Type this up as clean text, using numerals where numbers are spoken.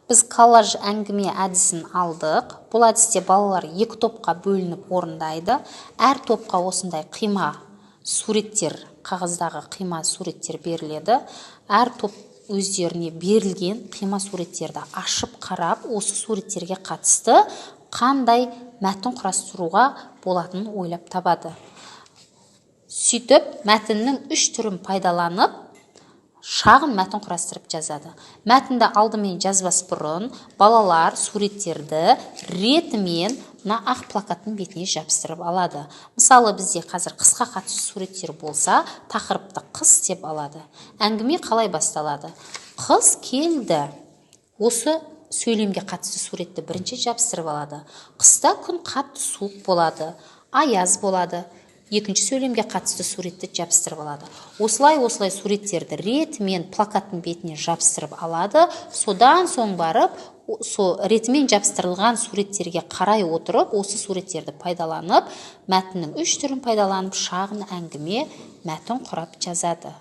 Біз коллаж әңгіме әдісін алдық. Бұл әдісте балалар екі топқа бөлініп орындайды. Әр топқа осындай қима суреттер, қағаздағы қима суреттер беріледі. Әр топ өздеріне берілген қима суреттерді ашып қарап, осы суреттерге қатысты қандай мәтін құрастыруға болатынын ойлап табады. Сөйтіп, мәтіннің үш түрін пайдаланып, шағын мәтін құрастырып жазады. Мәтінді алдымен жазбас бұрын балалар суреттерді ретімен ақ плакаттың бетіне жабыстырып алады. Мысалы, бізде қазір қысқа қатысты суреттер болса, тақырыпты қыс деп алады. Әңгіме қалай басталады? Қыс келді. Осы сөйлемге қатысты суретті бірінші жабыстырып алады. Қыста күн қатты суық болады, аяз болады. Екінші сөйлемге қатысты суретті жабыстырып алады. Осылай суреттерді ретімен плакаттың бетіне жабыстырып алады. Содан соң барып, ретімен жабыстырылған суреттерге қарай отырып, осы суреттерді пайдаланып, мәтіннің үш түрін пайдаланып, шағын әңгіме мәтін құрап жазады.